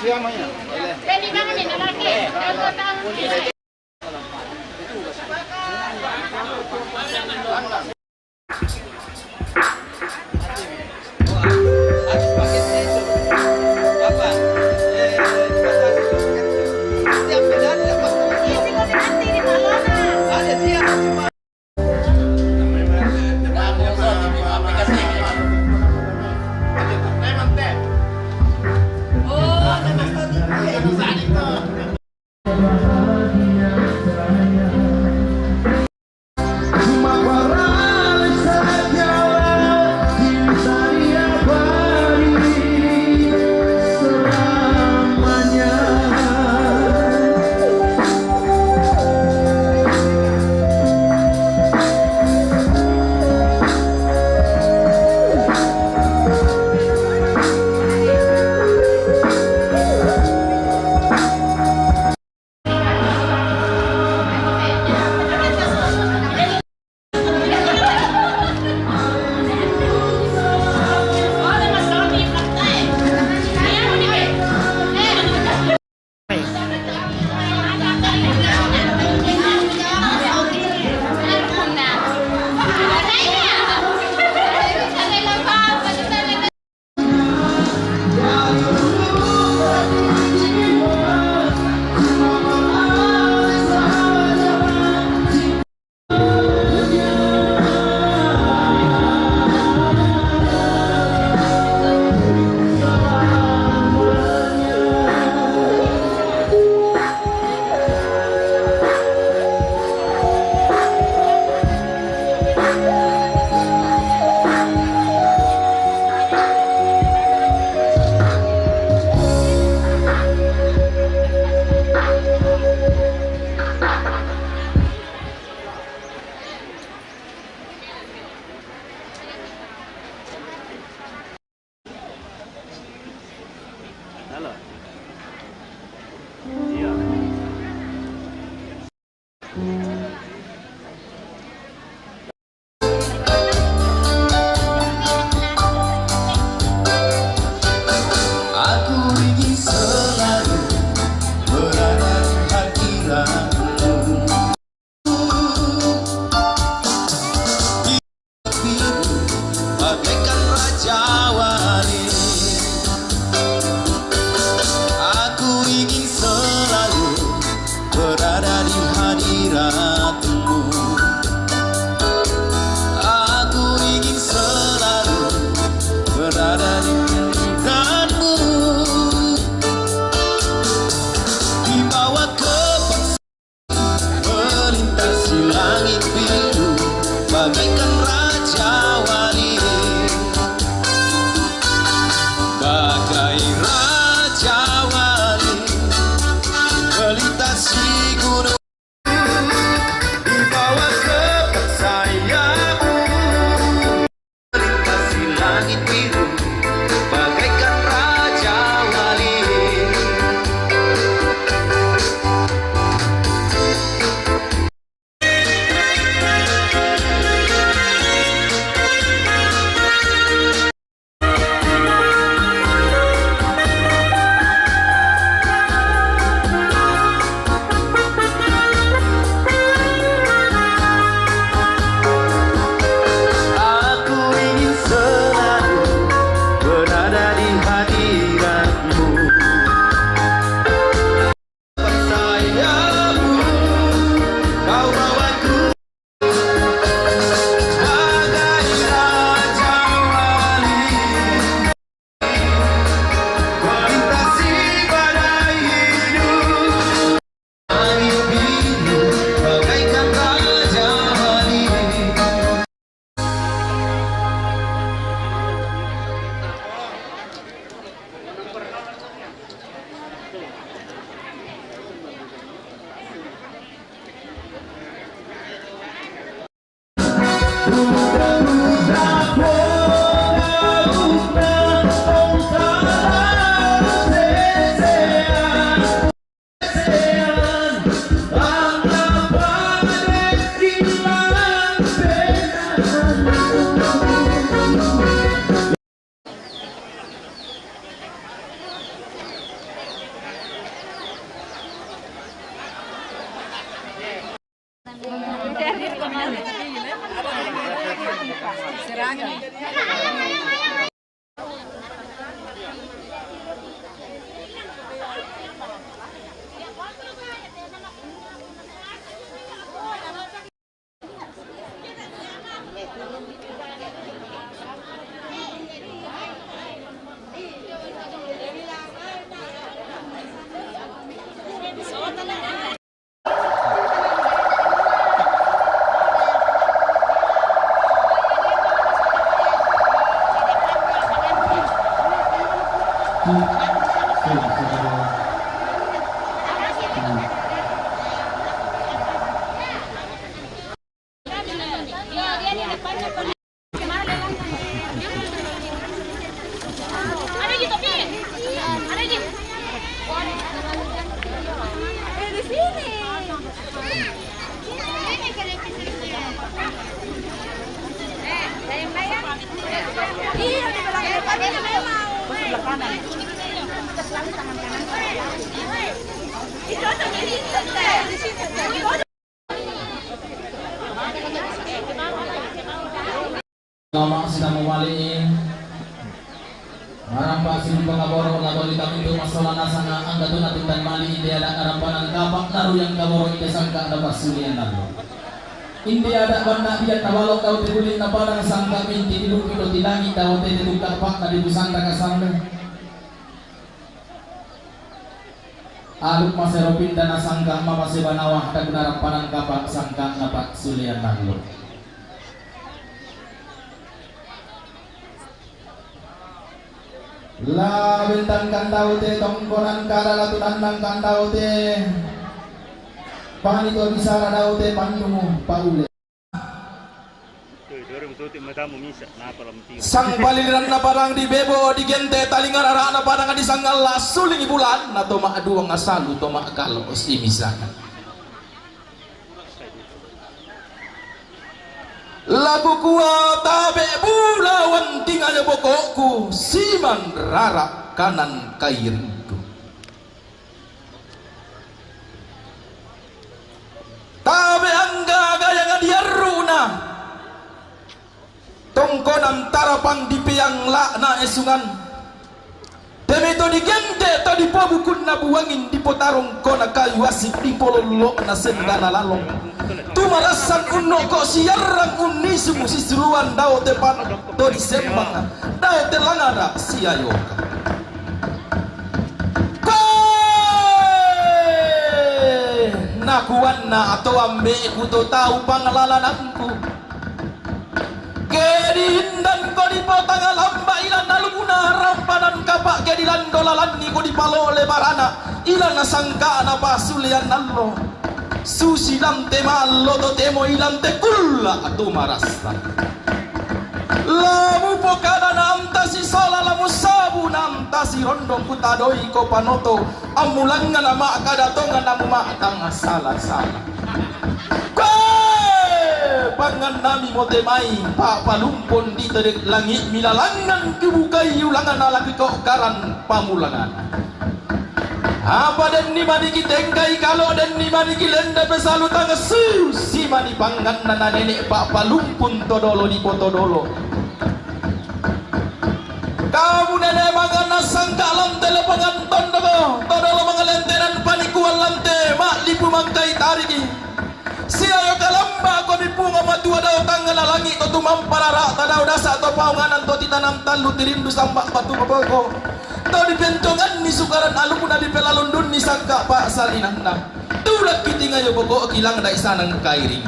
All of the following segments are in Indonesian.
Siamanya. Pwede ba kami lalaki? Ako taong Cuma para Ada di topi. Ada di. Di sini. Iya, di belakang depannya memang. Sebelah kanan. Selalu tangan kanan. Itu ada di situ. Lama sedang mewaliin Aramba sin pangaboro labori kami itu masalah nasana angga tuna tutan mali ide ada arampanan kapak naru yang kaboro ide sangka ada pasulian naru inde ada banda biar tabalok kau tibulin na parang sangka minti diluk ito tilangi daw tete tukar pak na dibusanta kasanda aluk maseropin dan sangka mapase banawah dan arampanan kapak sangka na pasulian naru. La bintang kandau te tongkonan kara latunan nang kandau te panito bisa radau te pandumu paule sang paliran na parang di bebo di gente talingan arah na parang di sanggal suling bulan na toma aduang asalu toma kalau istimisan lagu kuat tabe bulawan tinggalnya pokokku siman rarak kanan kairku tabe angga gaya ngadiaruna tongkonan tarapang di piang lakna esungan Temito di gente to di pabukun na buangin di potarong ko na kayu asik di pololo na sendana lalong tumarasan uno ko siyarang unisumu sisruan daw te pan to di sembang daw te langada siayoka nakuan na ato ambe kuto tau pangalalananku Kedindan ko di potang alamba ilan naluguna rampanan kapak kedilan dolalan ni ko di palo lebarana ilan nasangka na pasulian nallo susilam temalo to temo ilan te kulla atu marasta lamu pokada namta si sola lamu sabu namta si rondong kutadoi ko panoto amulangan nama kadatongan namu matang salah-salah pangan nami motemai pak palumpon di terek langit milalangan kebukai ulangan alaki kok karan pamulangan apa dan ni mani kitengkai kalau dan ni mani kilenda pesalu tangga si mani pangan nana nenek pak palumpon todolo di potodolo kamu nenek mangan nasang kalam telepangan tondogo todolo mangalenteran panikuan lante mak lipu mangkai tariki siayo kalamba ko dipunga matua daw tanggal na langit ko tumamparara tadaw dasa to paunganan to titanam talu tirindu sambak batu babako to dipentongan ni sukaran alumun na dipelalundun ni sangka pa salinan na tulad kiti ngayo boko kilang da isanang kairing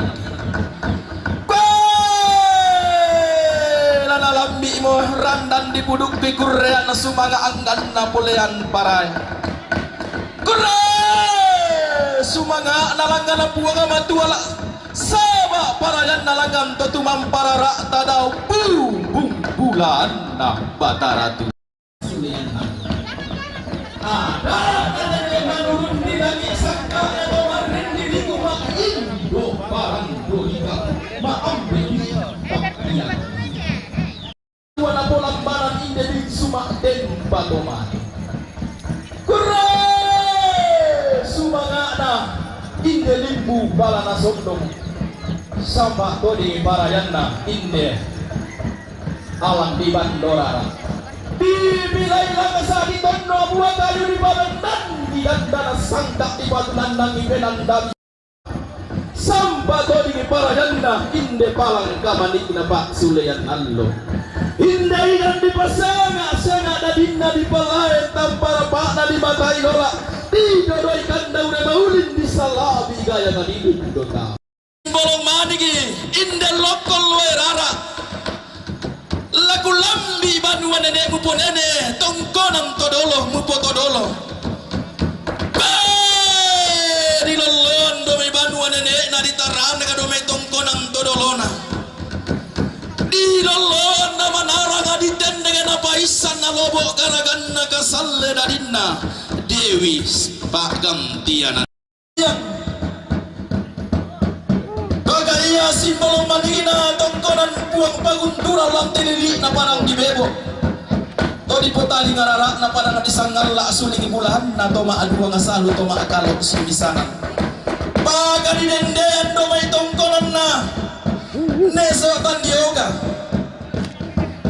lanalambi mo randan dipuduk pikurrean na sumanga anggan na pulean paray sumanga nalanggan na puwang matuwala sama parayan nalanggan to tumamparara tadaw bung bulan na bataratu ada kanang manurun di langit sangka na marindi di kumain do parang doika maambe di taktiyan wala polambaran inde di sumak den baloman inde limbu balana sondong samba to di parayanna inde alang di bandorara dibilai langasa di tondo buah kayu di balendan di dandana sangka di batu nandang ibenan dari sampai di parayanda inde palang kamanik na pak suleyan allo inde ikan di pasanga sanga dadinna di palayan tampara pak na di matai dora di dodoi kandau na maulin di salabi gaya na di dota bolong manigi inde lokol werara lagu lambi banua nenek mupo nenek tongkonam todolo mupo todolo di lolon domai banua nenek na ditaran ka domai tongkonam todolona di lolon na manara ka ditendeng na paisan na lobo karagan na kasalle dadinna dewi pagantiana kagaya simbol manina tongkonan puang pagundura lantai lili na parang dibebo to di potali ngarara na parang disanggal la suling bulan na toma adua ngasalu toma akalok simisanan paga di denden domay tongkonan na neso tandioga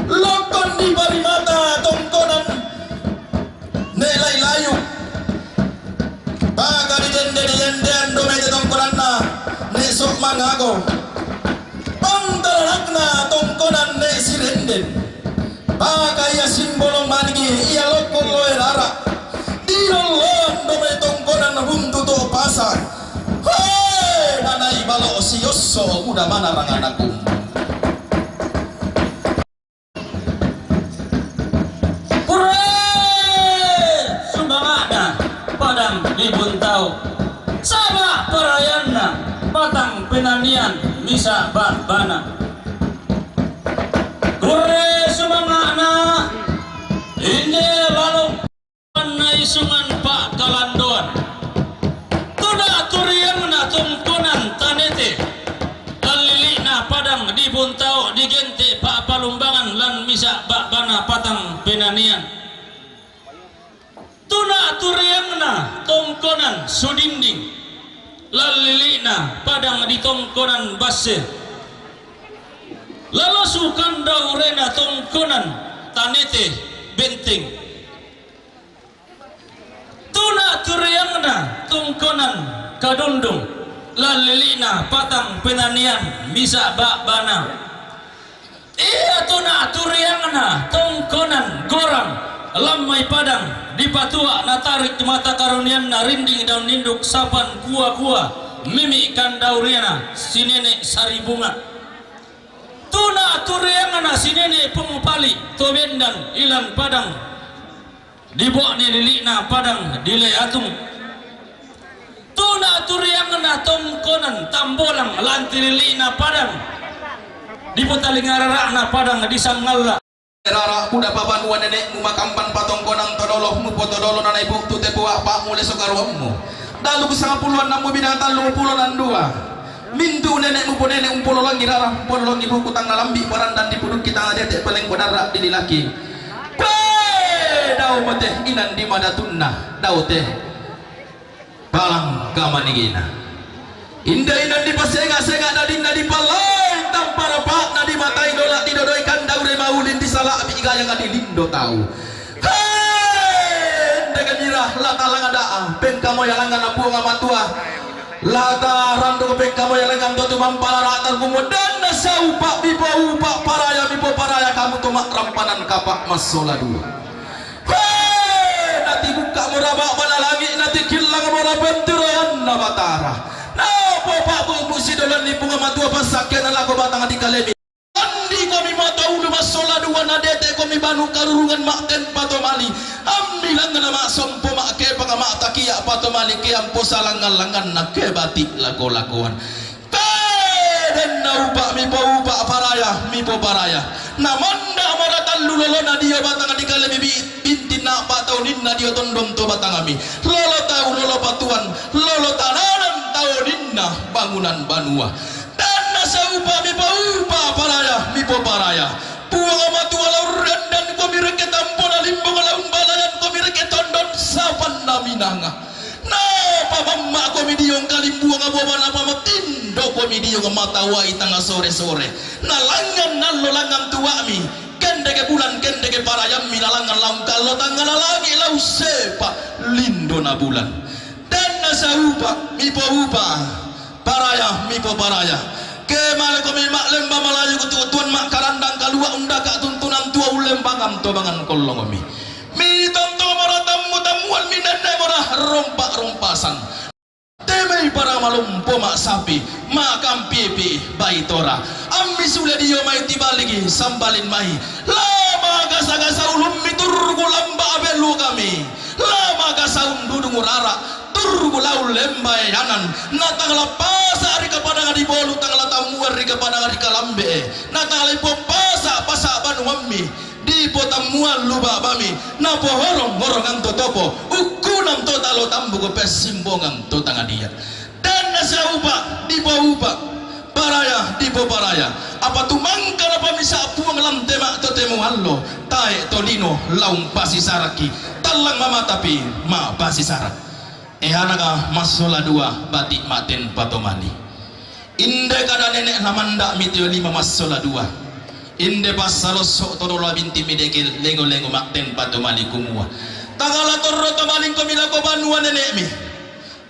lokon di barimata tongkonan nelay layu paga di denden domay tongkonan na nesok mangago pantaranak na tongkonan ne sirenden bagaya simbolong manigi iya lokol loerara di lolon domay tongkonan na buntuto pasar hei nanay balo si yosso muda mana ranganakum pure sumbangana padang dibuntau sama perayana batang penanian misa bana pure sumangana ini lalu panai sungan pak kalandoan tuda turiang na tungkunan tanete lalili na padang dibuntau digente pak palumbangan lan misa bana patang penanian tuna turiang na tongkonan sudinding lalilina padang di tongkonan base lalu sukan daurena tongkonan tanete benteng tuna turiangna tongkonan kadundung lalilina patang penanian misa bana iya tuna turiangna tongkonan gorang lamai padang di patua na tarik mata karunian na rinding daun ninduk sapan kuah mimi ikan dauriana sinene sari bunga tuna turiangana sinene pengupali tobendan ilan padang dibok ni lilina padang dile atung tuna turiangana tongkonan tambolang lanti lilina padang diputalingarara na padang disangalla rara muda pabanua nenek mumakampan patongkonang todolo mupo todolo na ibu tute buah pak mule sokaruammu dalu kesanga puluhan namu binatang 52 mintu nenek mupo nenek umpulo langi rara umpulo langi buku tang nalambi parandan di puduk kita ngadetek peleng kodara di laki dau mate inan di madatunna dau teh balang gamanigina indah inan di pasenga nadina di palai tampara pak nadi matai dola di dodoi kandau de maulin di salah abi gaya ngadi lindo tahu hei dengan mirah lata langadaa pengkamo yalangan apu ngamatua lata rando pengkamo yalangan dotu mampala ratan kumudan nasa upak bipo upak paraya kamu tomak rampanan kapak masola dua hei nanti buka murabak mana lagi nanti kilang murabak turuan nabatara Pak bu sidolan ni bunga matua pasaknya lagu batang di kalemi andi kami matau lu masola dua nadete kami banu karurungan makten patomali ambilang nama sompo makke pangamak takia patomali ke ampo salangan-langan nak ke batik lagu-laguan dan naupa mi paupa paraya namanda maratan lulolona dia batang di kalemi binti nak pataunin na dia tondom to batang ami lolo tahu lolo patuan lolo tananan tahuninna bangunan banua dan nasa upa mi paupa paraya puang amatua lauran dan komireke tampona limbong laun balayan komireke tondon sapan naminanga na pamamma komidiyong kalimbuang abawan apa matindo komidiyong matawai tanga sore-sore na langan nallo langan tuami kendeke bulan kendeke parayam minalangan laung kalau tanggal lagi lau sepa lindo na bulan dan nasa upa mipo upa paraya mipo paraya kemal ko mi mak lemba malayu ko tuan mak karandang kalua unda ka tuntunan tua ulembangam to bangan kolong mi tonto maratamu tamuan mi nende mora rompak rompasan temai para malumpo mak sapi makam pipi baitora ambi sule diyo mai tibaligi sambalin mai lama gasa-gasa ulum miturgu lamba abelu kami lama gasa undudung urara turgu lau lemba yanan na tangala pasa ari kepada ngadi bolu tangala tamu ari kepada ngadi kalambe na tangala ipo pasa banu ammi di potamuan luba bami na pohorong horongan totopo ukunam totalo tambu ko pesimbongan to tangadia dan nasa upa di upa paraya di paraya apa tumangka apa misa puang lam tema to temu allo tae tolino laung pasisaraki talang mama tapi ma pasisarak ehanaga masola dua batik maten patomani inde kada nenek namanda mitio lima masola dua inde pasalo sok torola binti midekil lengo-lengo makten patomani kumua tagala torro tomaling komila ko banua nenek mi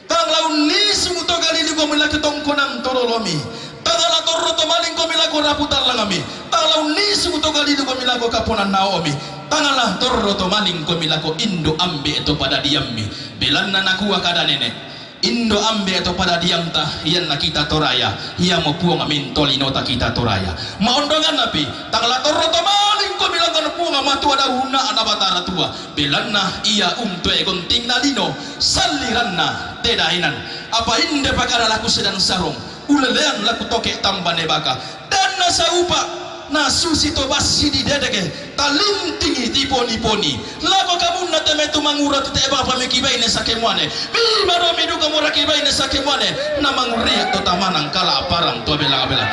tanglaun ni sumuto galili ko mila ketongkonam torolomi tagala torro tomaling komila ko raputar langami tanglaun ni sumuto galili ko mila ko kaponan naomi tagala torro tomaling komila ko indo ambe to pada diammi belanna nakua kada nenek indo ambe atau pada diam tah iyan nakita toraya iya mo puang amin tolino ta kita toraya maondongan napi tangla torro tomaling ko bilang kan puang amatu ada huna anabatara tua belanna iya tue gonting nalino saliranna tedainan apa inde pakara laku sedang sarong ulelean laku toke tambane baka dan nasa upa na susi to basi di dedeke talintingi tiponi-poni lako kamu na temetu mangura tu teba pamikibai ne sakemwane mi maro midu kamu rakibai ne sakemwane na manguri to tamanang kala parang to bela-bela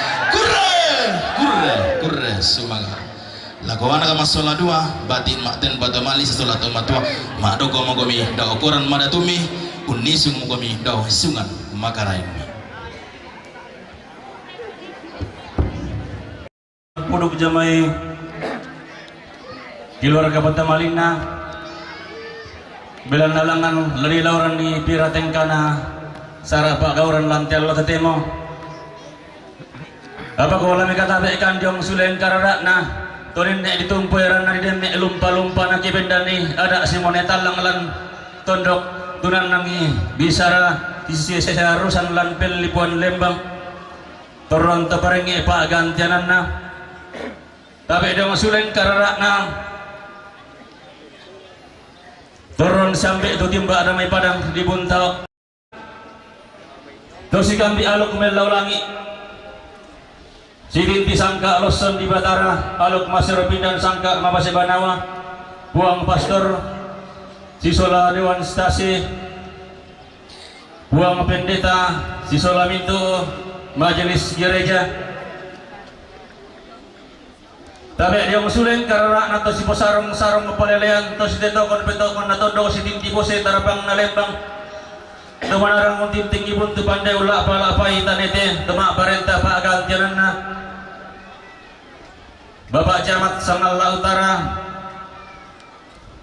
kurre sumanga lako wana kama sola dua batin makten batamali sesola to matua madogo mogomi da ukuran madatumi unisung mogomi da sungan makarai puduk jamai di luar kabupaten Malina belan nalangan lari lauran di piratengkana sarah pak gauran lantel lo tetemo apa ko lami kata ikan diong sulen kararakna torin nek ditumpueran na dideme lumpa-lumpa na kibendani ada simone talang lan tondok tunan nangi bisara sisi sesarusan lan pelipuan lembang toron taparengi pak gantianan na tapi dia masulen kararakna turun sampai itu timba damai padang di buntau dosi kambi aluk melau langi sidinti sangka alosan di batara aluk masir pindan sangka mabase banawa buang pastor sisola dewan stasi buang pendeta sisola mintu majelis gereja tapi dia musulen karena nato si posarong-sarong kepalelean to si tetokon-petokon nato do si tinti bose tarapang nalembang tumanarang untim tinggi pun tu pandai ula apa-apa itanete temak parenta pak gantianan na Bapak Camat Sangala Utara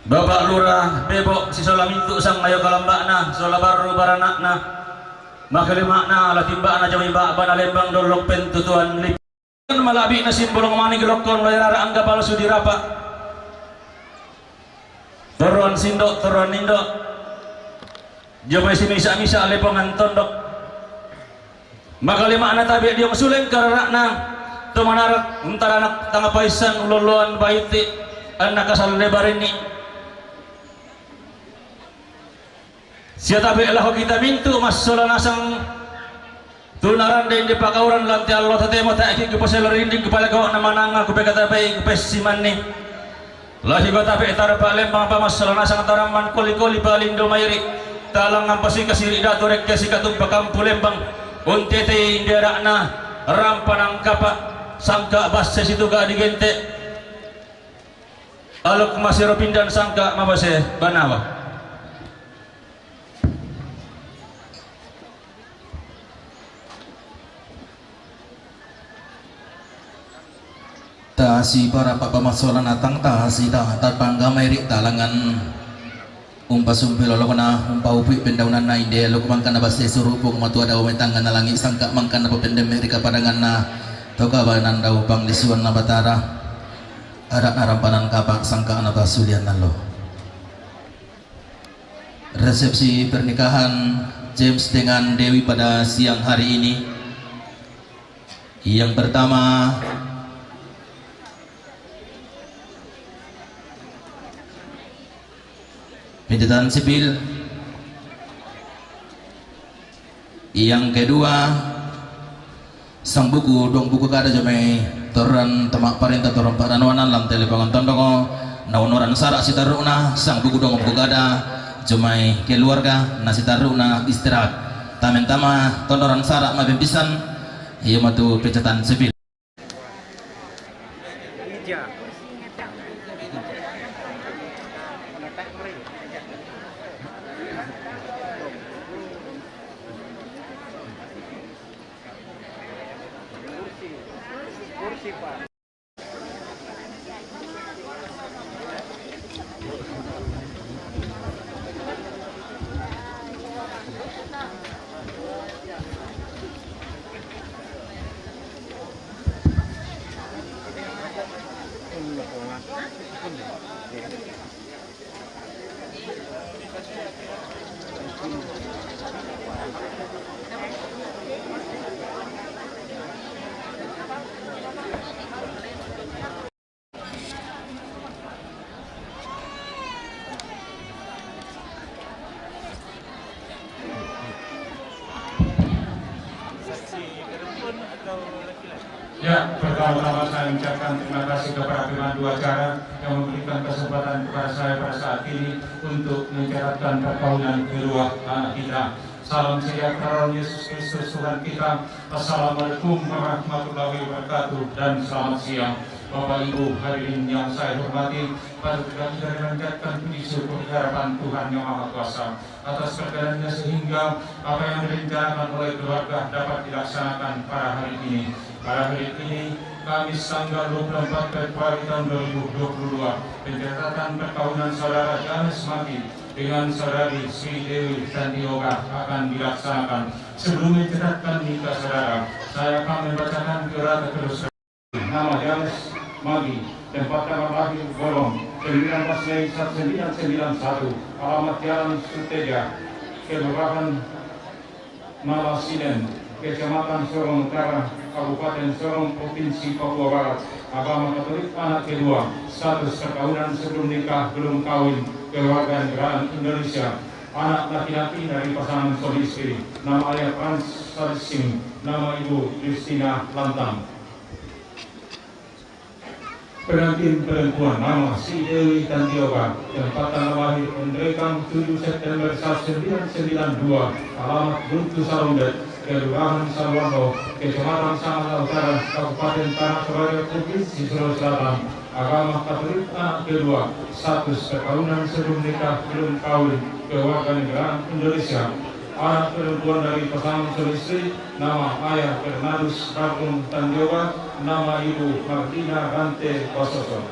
Bapak Lurah Bebok si solamintu sang ayo kalambakna sola baru baranakna makalimakna latimbakna jami bakban lembang dolok pentutuan lip malabi na simbolong mani gelokon layara angga palsu dirapa toron sindok toron indok jomai si misa-misa lepongan tondok makalima anak tabi dia mesuleng kararakna tumanarak untara anak tangga paisan uloloan baiti anak kasal lebar ini siapa tabi lah kita mintu masalah nasang tunaran din di pakauran lanti Allah tatemo tak ikut pasal rinding kepala kau nama nanga ku pekata baik ku pesiman ni lahi bata pe tar pa lembang pa masalah nasang taraman koli-koli palindo mayri talang ngampasi kasiri dato rek kasi katum pakampu lembang untete indiarakna rampanang kapa sangka basse situ ga digente aluk masiro pindan sangka mabase banawa Tasi para papamasolan atang tasi ta panggamay ri talangan umpasumpil lo na umpaupi pendaunan na ide lo kumangkan na basta surupong matua daw may tangan na langi sangka mangkan na papendem Amerika padangan na tokabanan daw panglisuan na batara arak narampanan kapak sangka na basulian na lo. Resepsi pernikahan James dengan Dewi pada siang hari ini. Yang pertama, pendidikan sipil. Yang kedua, sang buku dong buku kada jamai toran temak parenta toran paranoanan lam telepangan tondongo naunoran sarak sitaruna sang buku dong buku kada jamai keluarga nasitaruna istirahat tamen tama tonoran sarak mabempisan iya matu pendidikan sipil. Ya, pertama-tama saya ucapkan terima kasih kepada pemandu acara yang memberikan kesempatan kepada saya pada saat ini untuk mencatatkan perkawinan kedua anak kita. Salam sejahtera Yesus Kristus Tuhan kita. Assalamualaikum warahmatullahi wabarakatuh dan selamat siang. Bapak Ibu hadirin yang saya hormati, pada kita memanjatkan puji syukur harapan Tuhan yang Maha Kuasa atas perkenannya sehingga apa yang direncanakan oleh keluarga dapat dilaksanakan pada hari ini. Pada hari ini, Kamis tanggal 24 Februari tahun 2022, pencatatan perkawinan saudara James Maki dengan saudari Sri Dewi Santioga akan dilaksanakan. Sebelum mencatatkan nikah saudara, saya akan membacakan kerata terus. Nama James Maki, tempat tanggal lahir Golong 19 Mei 1991, alamat Jalan Suteja, Kelurahan Malasinen, Kecamatan Sorong Utara, Kabupaten Sorong, Provinsi Papua Barat. Agama Katolik, anak kedua, status perkawinan sebelum nikah belum kawin, kewarganegaraan Indonesia. Anak laki-laki dari pasangan suami istri, nama ayah Frans Sarsing, nama ibu Christina Lantang. Pengantin perempuan nama Sri Dewi Santioga, tempat tanggal lahir Pendekang 7 September 1992, alamat Buntu Sarundet, Kelurahan Sarwono, Kecamatan Sangat Utara, Kabupaten Tanah Toraja, Provinsi Sulawesi Selatan. Agama Katolik, anak kedua, status perkawinan sebelum nikah belum kawin, kewarganegaraan Indonesia. Anak perempuan dari pasangan suami istri, nama ayah Bernardus Ragung Tanjoga, nama ibu Martina Rante Wasoso.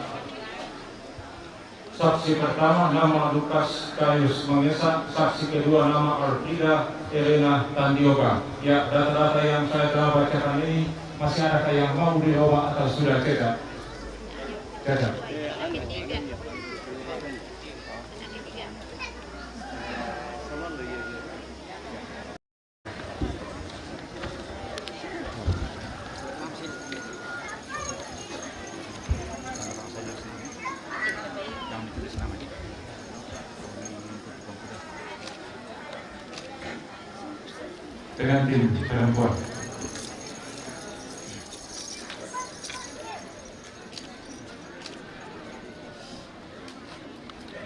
Saksi pertama nama Lukas Kayus Mangesa, saksi kedua nama Artida Elena Tandioga. Ya, data-data yang saya telah bacakan ini masih ada yang mau dibawa atau sudah cetak? Cetak. Pengantin perempuan.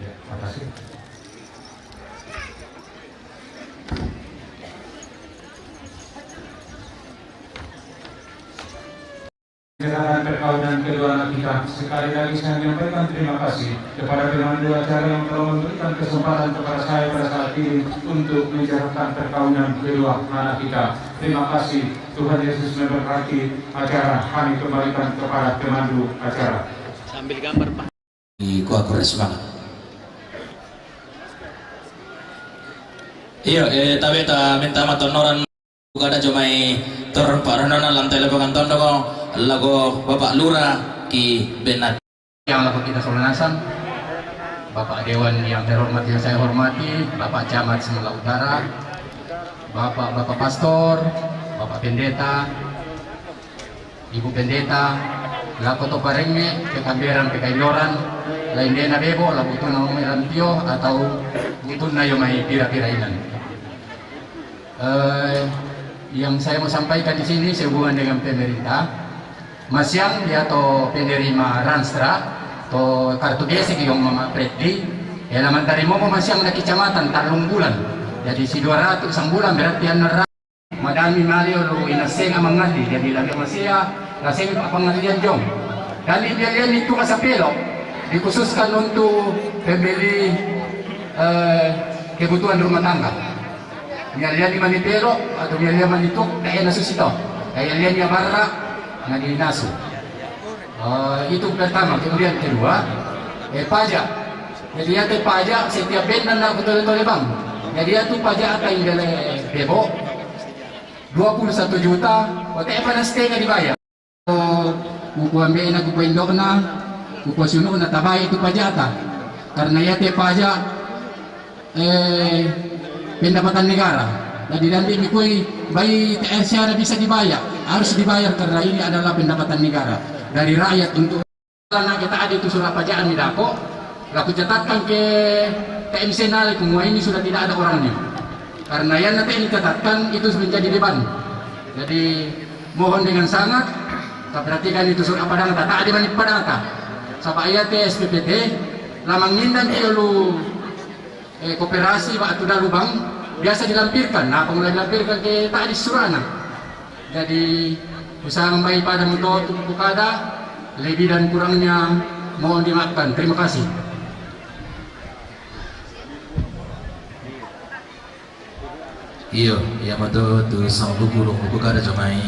Ya, makasih. Keterangan perkawinan kedua anak anak kita. Sekali lagi saya menyampaikan terima kasih kepada pemandu acara yang telah memberikan kesempatan kepada saya pada saat ini untuk mencerahkan perkawinan kedua anak kita. Terima kasih. Tuhan Yesus memberkati acara. Kami kembalikan kepada pemandu acara. Sambil gambar Pak. Kuah semangat. Iya, tapi ta minta matonoran kada jomai turun paranonan lantai lebangan tondo ko lago Bapak Lurah ki Benat. Yang laku kita Solanasan, Bapak Dewan yang terhormat yang saya hormati, Bapak Camat Semula Utara, Bapak Pastor, Bapak Pendeta, Ibu Pendeta, laku to parenge, kekamberan kekainoran, lain dia na bebo, laku to na umirantio atau butun na yung may pira-pirainan. Yang saya mau sampaikan di sini sehubungan dengan pemerintah, masyang dia to penerima Ranstra to kartu gesek yung mga pretli, ya naman dari mo masyang na kecamatan 3 bulan, jadi si 200 isang bulan berarti yan na madami malio lo inaseng ang mga di, jadi lagi masya naseng pangalian jong. Kali biyan itu ka sa pelo, dikhususkan untuk pembeli kebutuhan rumah tangga. Nyalian di manipero atau nyalian manituk kaya nasusito, kaya lian niya barra na dinaso. Itu pertama. Kemudian kedua, pajak. Jadi ate pajak setiap benda na betul-betul bang. Jadi itu pajak atau yang gale bebo 21 juta, wate pa na stay nga dibayar. Kukuha mbay na kukuha indok na, kukuha suno na tabay itu pajak ata. Karena yate pajak pendapatan negara. Jadi nanti mikui bayi TSR bisa dibayar, harus dibayar karena ini adalah pendapatan negara dari rakyat untuk karena kita ada itu surat pajakan di Dako. Laku catatkan ke TMC Nale, semua ini sudah tidak ada orangnya. Karena yang nanti ini catatkan itu menjadi beban. Jadi mohon dengan sangat, kita perhatikan itu surat padang tak ada manip padang tak. Sampai ayat SPPT, lamang nindan lu kooperasi Pak Tuda Lubang biasa dilampirkan. Nah, mulai dilampirkan ke tak disurana. Jadi usaha membaik pada untuk bukada lebih dan kurangnya mohon dimaafkan. Terima kasih. Iya, ya matu tu sama buku kada jomai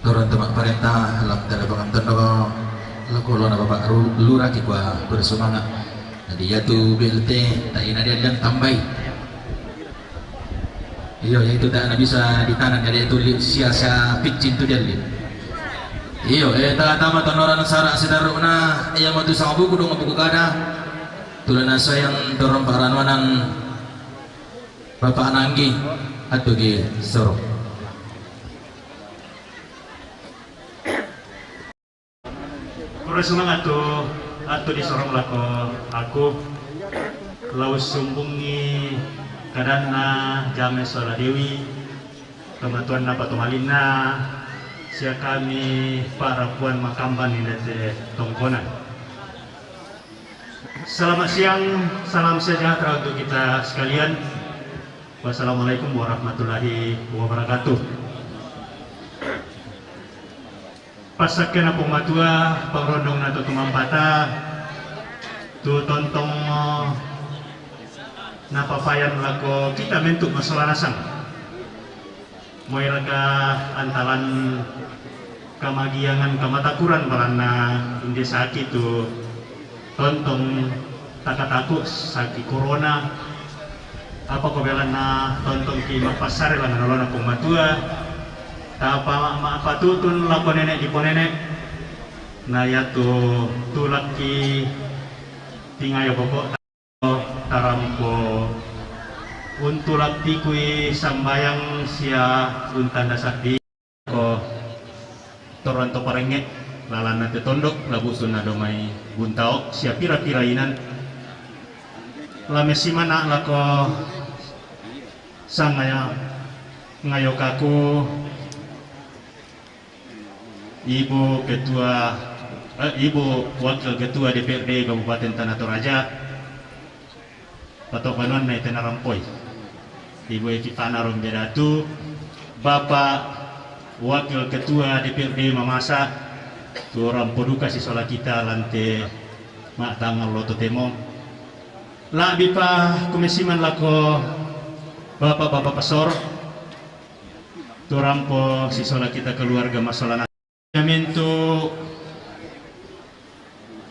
turun temak perintah lam telepongan tondo laku lona Bapak Lurah ki kuah bersemangat. Jadi ya tu BLT tak ina dia dan tambah. Iya, ya itu tak bisa ditanan jadi itu sia-sia pitchin tu dia. Iya, tak tama tonoran sarak sedaruna yang matu sama buku dong buku kada. Tulan sayang dorong paranwanan Bapak Nanggi atau di Sorong. Kurang semangat atau di Sorong lako aku laus sumbungi kadana jame sola dewi kematuan napa tumalina sia kami para puan makamban ini dari tongkonan. Selamat siang, salam sejahtera untuk kita sekalian. Wassalamualaikum warahmatullahi wabarakatuh. Pasakan apong matua pangrondong nato tumampata tu tontong napapayan lako kita bentuk masalah nasang moiraga antalan kamagiangan kamatakuran barana indi sakit tu tontong takataku sakit corona apa kobelan na tontong ki mapasar lang nolon akong matua tapa mapatutun lako nenek di ponenek na yato tulak ki tingayo pokok tarampo untulak ti kui sambayang sia untanda sakti ko toronto parenge lalan na tondok labusun na domay buntaok sia pira-pirainan lamesimana lako sang ngayok aku ibu wakil ketua DPRD Kabupaten Tanah Toraja Patok Banuan na itenarampoy Ibu Ekitana Romjedatu Bapak wakil ketua DPRD Mamasa tu orang poduka si sola kita lante mak tangal lo temo la bipa kumesiman lako bapak-bapak pasor tu rampo si sola kita keluarga masalah jamin tu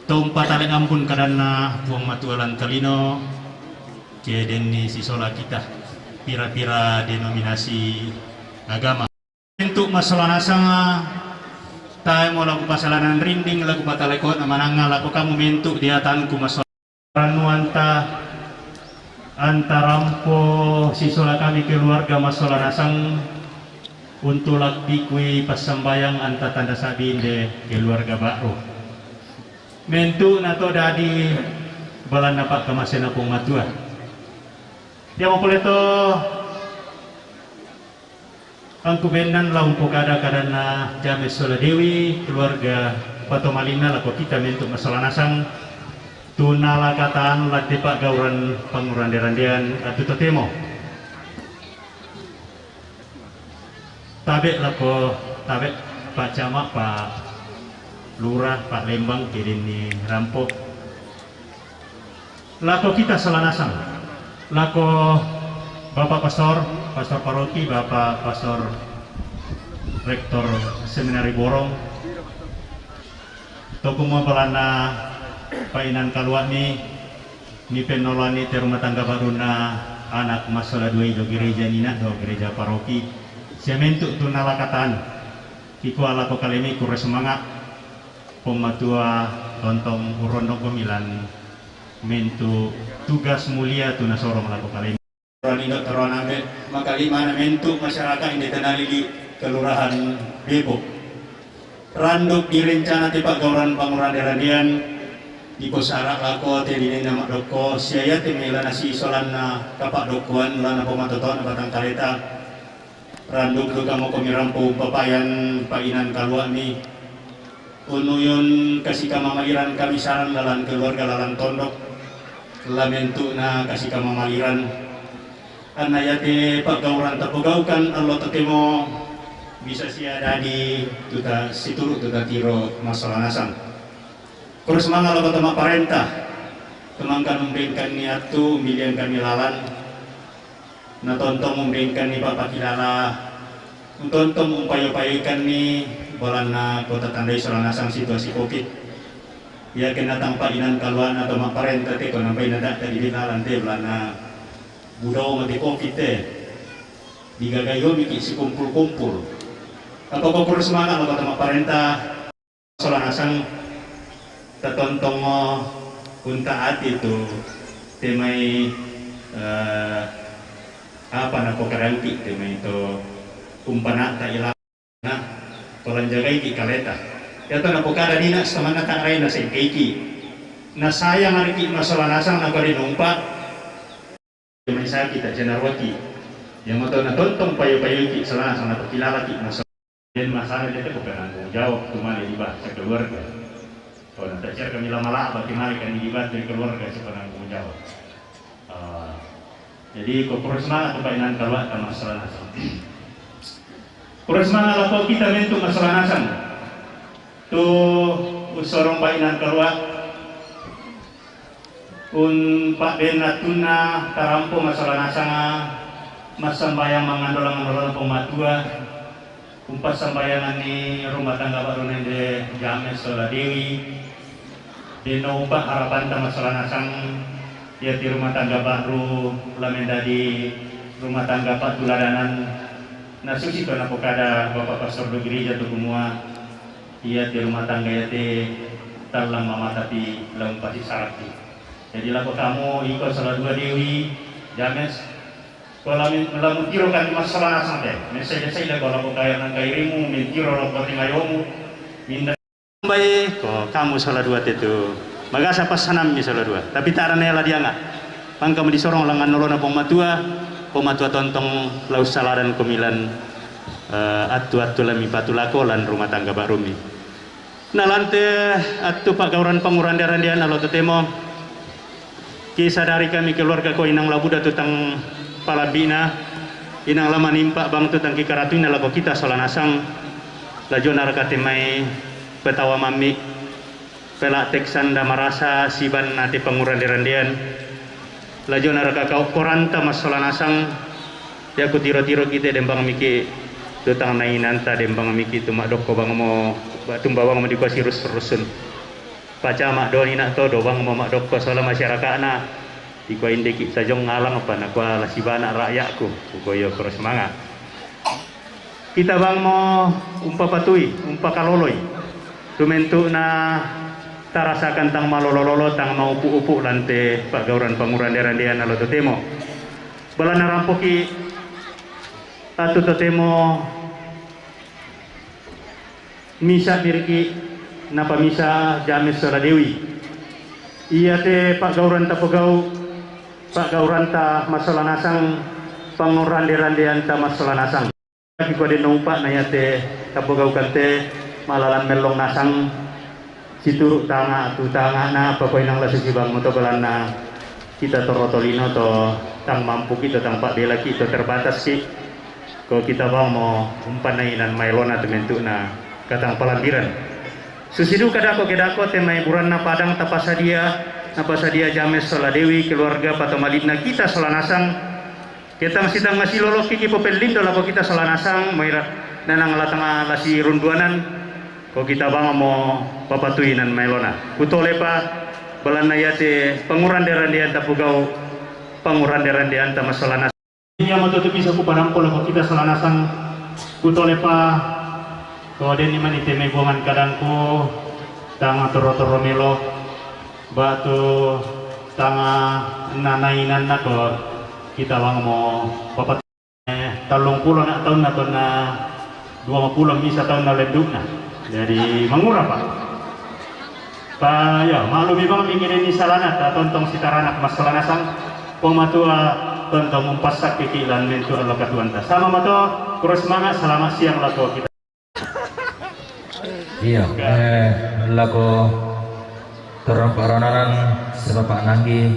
tompa taleng ampun kadana puang matualan talino ke denni si sola kita pira-pira denominasi agama untuk masalah nasanga tayo mo lagu pasalanan rinding lagu patalekot na mananga lagu kamu mentuk di atanku masalah ranuanta antarampo si sola kami keluarga masalah nasang untuk lakbikwi pasambayang anta tanda sabin de keluarga baru mentuk na to dadi balan dapat kemasin apong matua dia mau boleh to angku benan lah untuk kada-kadana James Sola Dewi keluarga Pato Malina lako kita mentuk masalah nasang tunala kataan lati pak gauran panguran derandian atu totemo tabek lako tabek pak camak pak lurah pak lembang kirim ni rampok lako kita salah nasang lako bapak pastor paroki, bapak pastor rektor seminari Borong toko mo balana painan kaluan ni penolani te rumah tangga baru na anak masalah dua do gereja nina do gereja paroki sementuk tunalakatan kiku ala ko kalemi kure semangat pematua tontong urondong pemilan mentu tugas mulia tuna sorong ala ko kalemi Ranindo Taronabe makalima na mentuk masyarakat ini tenali di kelurahan Bebo randuk direncana tipak gauran panguran derandian di posara lako tedine nama doko siaya temela nasi isolan na kapak dokuan lana pematoton batang kaleta randuk duka mo komirampu papayan painan kaluami unuyun kasih kamamaliran kami saran dalam keluarga lalang tondok lamentu na kasih kamamaliran anayate pagauran tapugaukan Allah tetemo bisa siada di tuta situru tuta tiro masalah nasang terus semangat lo ketemu parentah temangkan memberikan niatu milian kami lalan na tontong memberikan ni bapak kilala tontong umpaya-upayakan ni balana kota tandai salah nasang situasi covid ya kena tampainan kaluan atau parentah te ko nampai nadak tadi dinalan te balana budao mati covid digagayo miki si kumpul-kumpul atau kumpul semangat lo ketemu parentah salah nasang tetontong kunta hati itu temai apa nak karanti temai itu umpana tak ilah nah kalau jagai di kaleta ya tu nak pokada dina sama nak tak lain nasi keiki na sayang hari ki masalah nasang nak kari numpak temai saya kita cenarwati yang mau na tontong payu-payu ki salah sana perkilala ki masalah dia tu bukan tanggung jawab cuma di bahasa keluarga. Kalau nanti cari kami lama-lama bagaimana kan dibat dari keluarga si penanggung jawab. Jadi kau kurus semangat painan keluar ke masalah nasang. Kurus semangat kalau kita mentuk masalah nasang. Tu usorong painan keluar. Pak Benatuna tarampo masalah nasang masambayang mangandolang-andolang pematua. Umpas sambayangan ni rumah tangga baru nende James Sola Dewi di ubah harapan masalah nasang ya di rumah tangga baru lamenda di rumah tangga Pak Tuladanan nasusi kana pokada bapak pastor do gereja tu semua ia di rumah tangga ya te talang mama tapi lam pasti sarati jadi laku kamu ikut Sola Dua Dewi James kalau melamun tiro kan masalah nasang deh mesej-mesej kalau kaya nang kairimu mentiro lo pati ngayomu minda baik kok kamu Sola Dua itu magasa pas sanam ni Sola Dua tapi taranela dia enggak pang kamu disorong langan nolona pematua tontong laus salaran komilan atu lami patulako lan rumah tangga barumi nalante atu pak gauran panguran derandian alo tetemo kisah dari kami keluarga ko inang labuda tutang palabina inang lama nimpak bang tu tangki karatu ina lago kita sola nasang lajo narakate mai petawa mami pelak teksan da marasa siban nati penguran dirandian laju naraka kau koranta masalah nasang ya ku tiro-tiro kita dembang miki tutang nainanta dembang miki tu mak dokko bang mo tumba bang mo dikuasi rusun paca mak do ina to do bang mo mak dokko soal masyarakat na ikwa indeki sajong ngalang apa nak kwa lasibana rakyatku koyo terus semangat kita bang mo umpa patui umpa kaloloy tumentu na tarasakan tang malolololo tang mau upu-upu lante pagauran panguran derandian alo totemo balana rampoki atu totemo misa miriki napa misa jamis sora dewi iya te pagauran tapogau pagauran ta masalah nasang panguran derandian ta masalah nasang kiko de numpa na yate tapogau kante malalan melong nasang situruk tanga tu tanga na papoy nang lasusi bang motobalan na kita torotolino to tang mampu kita tang pak dela kita terbatas sih kalau kita bang mau umpanainan mailona tementu na katang palambiran susidu kadako temai buran na padang tapasadia james sola dewi keluarga patomalidna kita sola nasang kita masih tang masih lolok kiki popelindo lapo kita sola nasang moira nanang latang lasi runduanan ko kita bang mo papatuinan mailona kutole pa balana yate panguran derandian tapugau panguran derandian ta masalana iya matutupi sa kupanampol ko kita salanasang kutole pa ko den ni manite may buangan kadangko tanga toro-toro melo batu tanga nanainan na ko kita bang mo papat 30 na taon na to na 20 misa taon na lenduk na jadi mengurang pak ya maklumi bang ingin ini salana ta tontong sitaranak masalah nasang pematua tontong mempasak kikilan mentu Allah katuanta sama mato terus semangat selamat siang lako kita iya lako terang paronanan sebapak nanggi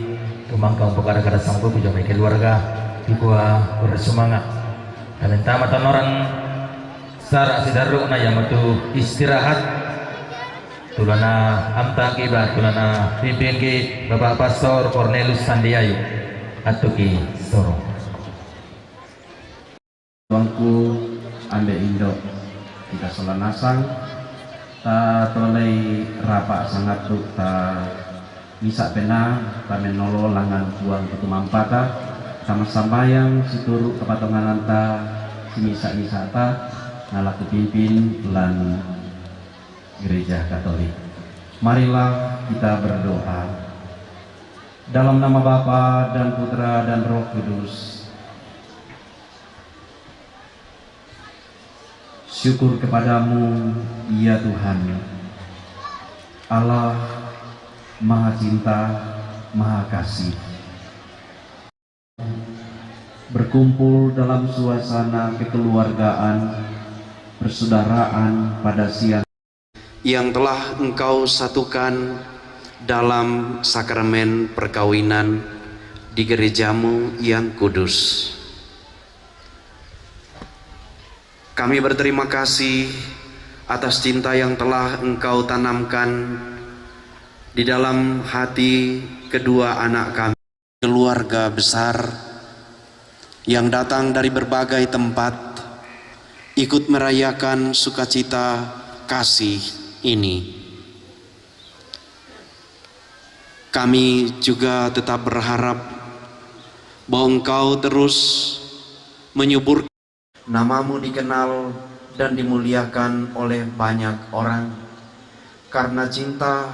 kemangkang perkara kada sanggup jamai keluarga dikua bersemangat dan tamatan orang Sara sidaruk na yang itu istirahat tulana amta kibat tulana pimpin ki Bapak Pastor Cornelius Sandiayu atau ki Soro Tuanku ande Indo kita solanasang ta tolei rapak sangat tu ta bisa pena ta menolo langan tuang kutumampata sama-sama yang situru kepatongan anta simisa-misa ta nalak pimpin lan gereja Katolik. Marilah kita berdoa dalam nama Bapa dan Putra dan Roh Kudus. Syukur kepadamu ya Tuhan Allah Maha Cinta Maha Kasih, berkumpul dalam suasana kekeluargaan persaudaraan pada siang yang telah Engkau satukan dalam sakramen perkawinan di gerejamu yang kudus. Kami berterima kasih atas cinta yang telah Engkau tanamkan di dalam hati kedua anak kami, keluarga besar yang datang dari berbagai tempat ikut merayakan sukacita kasih ini. Kami juga tetap berharap bahwa Engkau terus menyuburkan namamu dikenal dan dimuliakan oleh banyak orang karena cinta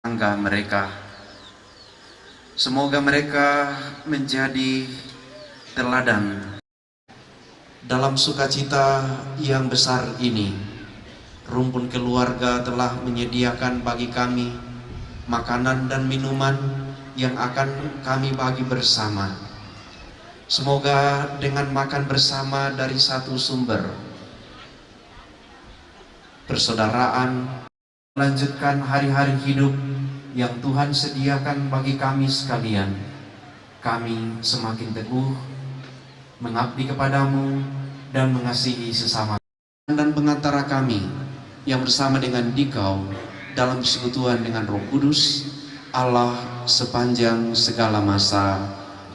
tangga mereka. Semoga mereka menjadi teladan dalam sukacita yang besar ini. Rumpun keluarga telah menyediakan bagi kami makanan dan minuman yang akan kami bagi bersama. Semoga dengan makan bersama dari satu sumber persaudaraan melanjutkan hari-hari hidup yang Tuhan sediakan bagi kami sekalian. Kami semakin teguh mengabdi kepadamu dan mengasihi sesama dan pengantara kami yang bersama dengan Dikau dalam persekutuan dengan Roh Kudus, Allah sepanjang segala masa.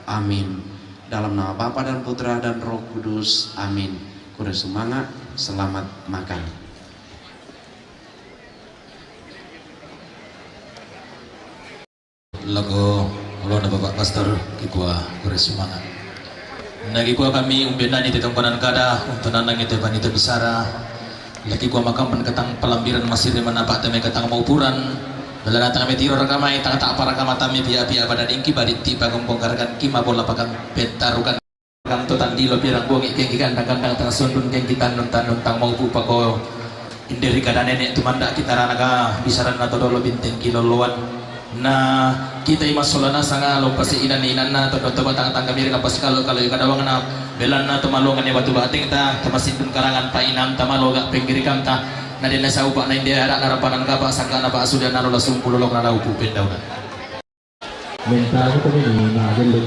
Amin. Dalam nama Bapa dan Putra dan Roh Kudus. Amin. Kuda semangat, selamat makan. Lagu lo na Bapak Pastor kikwa semangat. Nagi kuah kami umbenani tetongkonan kada untuk nanang itu panita besara. Lagi kuah makam ketang pelambiran masir di mana pak teme ketang maupuran. Bela datang kami tiro rakamai tang tak para kamatami pia pada dingki badit tiba kembongkarkan kima bola pakan pentarukan kam totan dilo pirang buang ikan kandang tang sundun keng kita nuntang maupu pako inderi kada nenek tumanda kita ranaga bisaran atau dolo binteng kilo luan. Nah kita imas solana sanga lo pasti inan na to batang kami kapas kalau kadawang na belan na tumalungan ni batu bating ta tamasindun karangan pa inam tamaloga penggirikam ta na din sa upa na hindi ara narapanan ka pa saka na pa asudan na lo sumpulolok na upo pendaw na mental ko ni na gelo.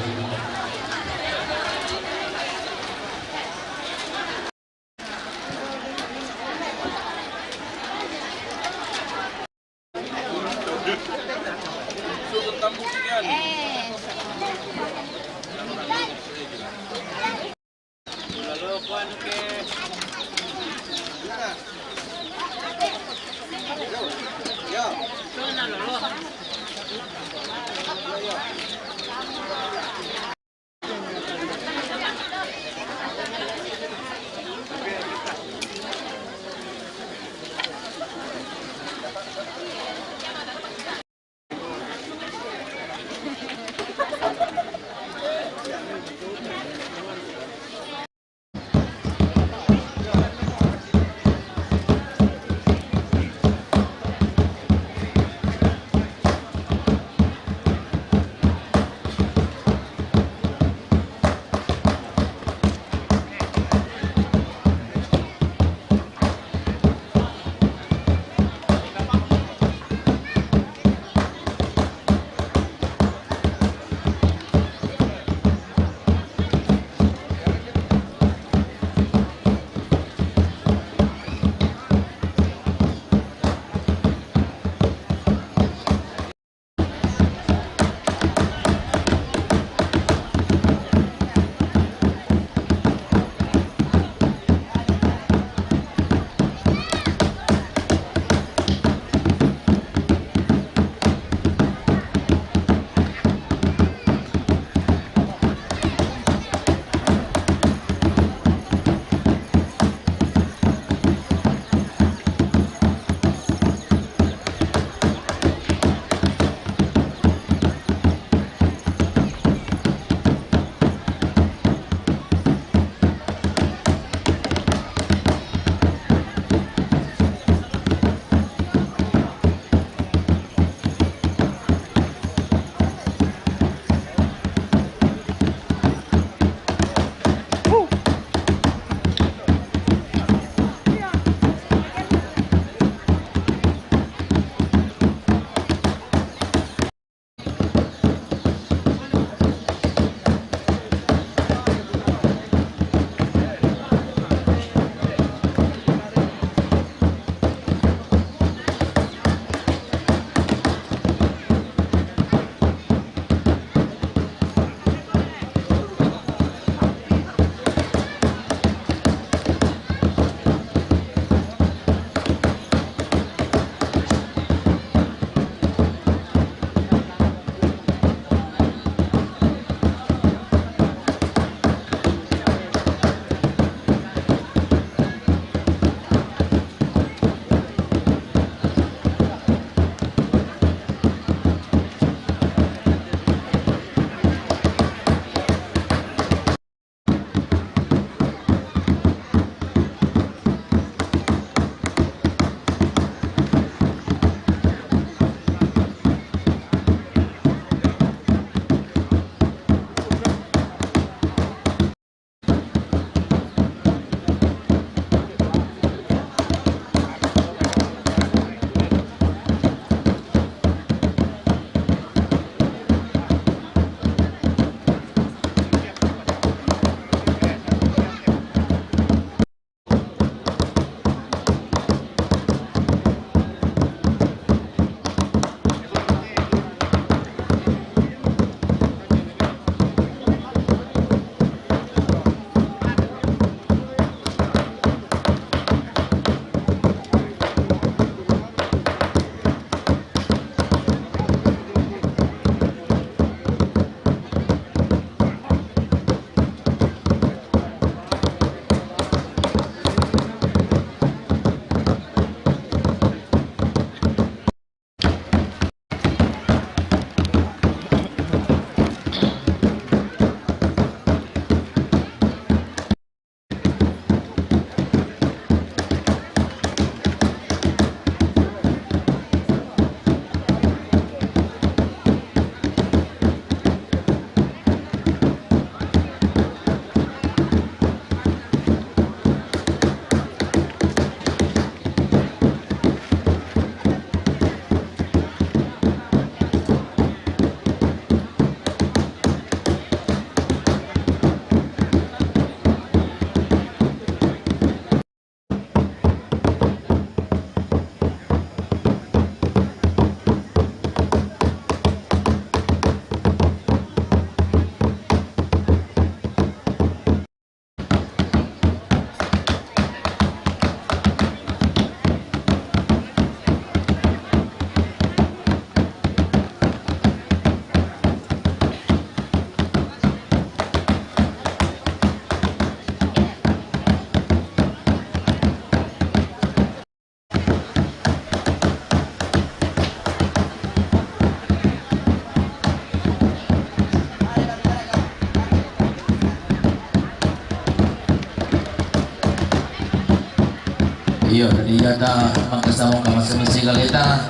Iya, dia ada magkasama ka masamisikal ita.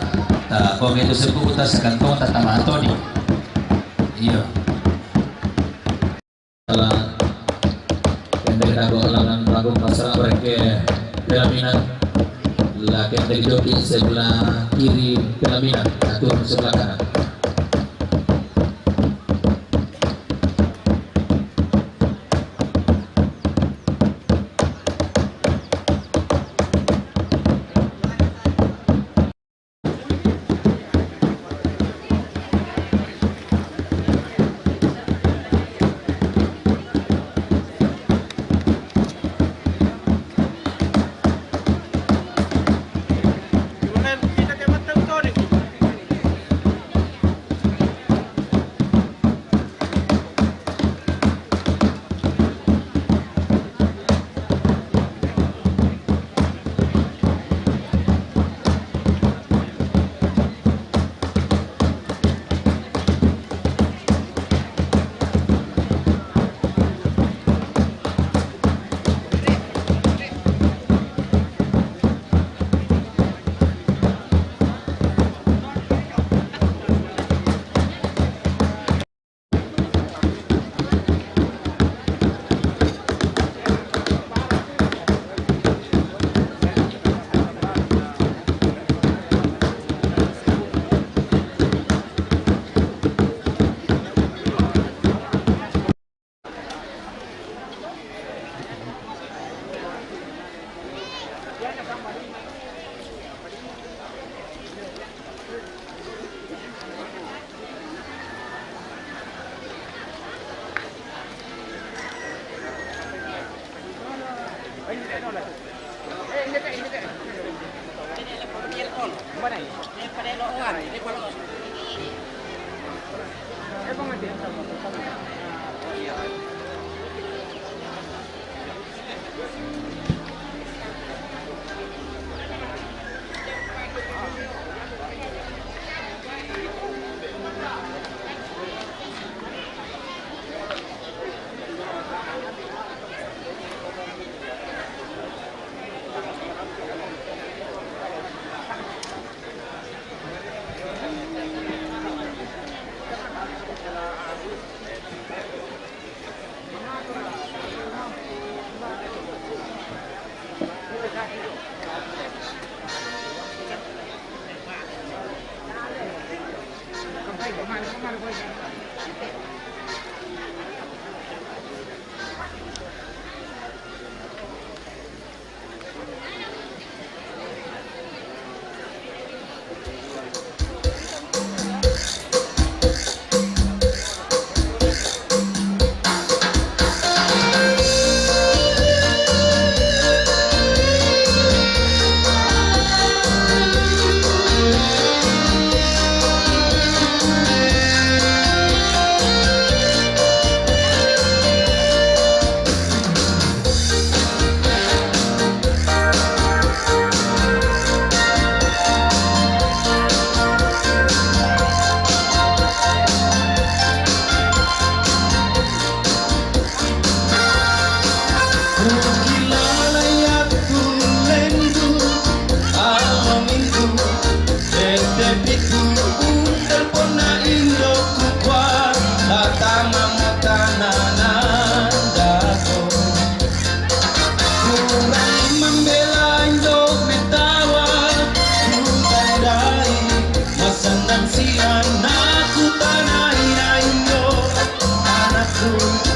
Kung ito sa puta sa kantong tatamato ni. Iya. Alang pendekado alangan bagong pasar mereka pelaminan. Laki yang joki sebelah kiri pelaminan, atur sebelah kanan.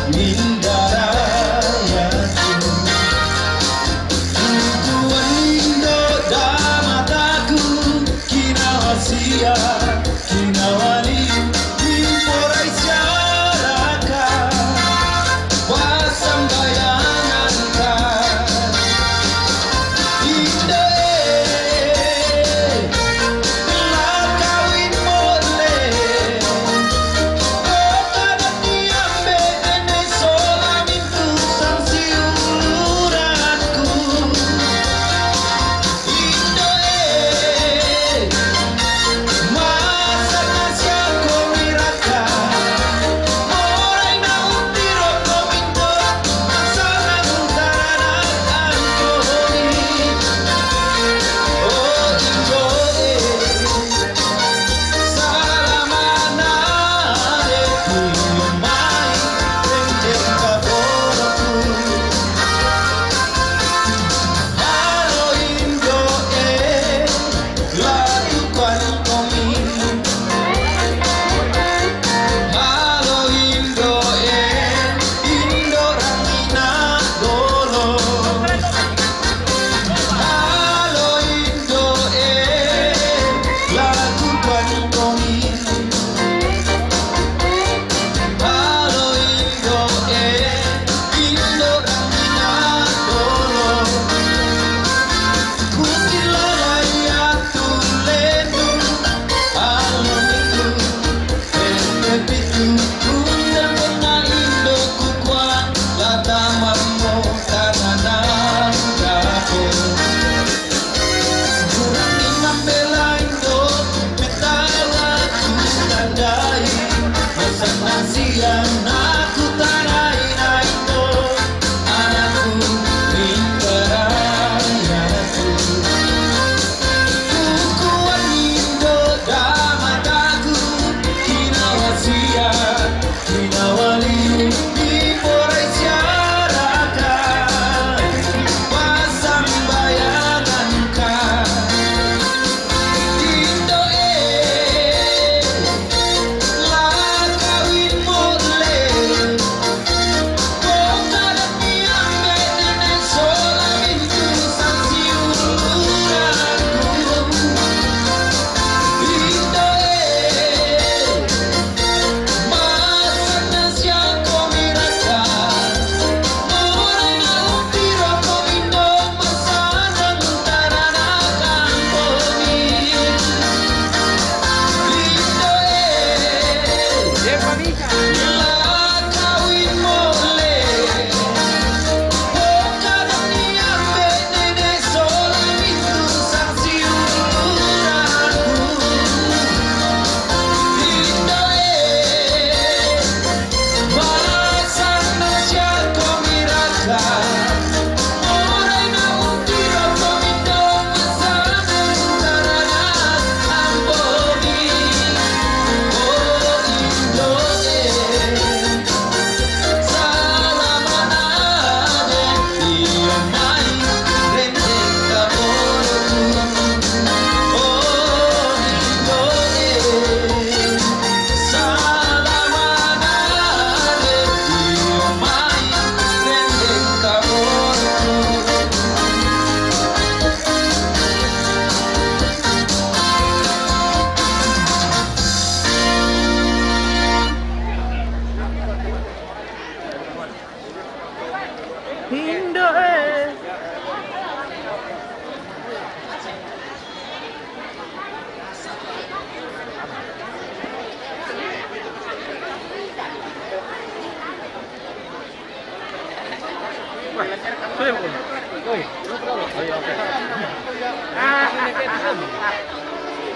Mindara ya Hindo eh.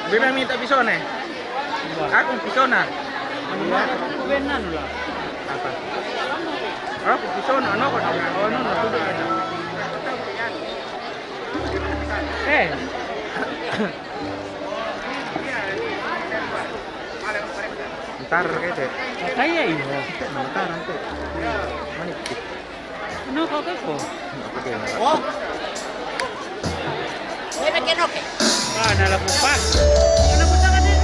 Bila minta pisone? Aku pisona. Benan lah. Apa? Aku pisona, ano ko? Ano na tudo ka. Ntar kete. Kaya iyo. Ntar nanti. Manipit. Ano ka ko? Oh. Ah, nalabupan. Nalabupan ka din.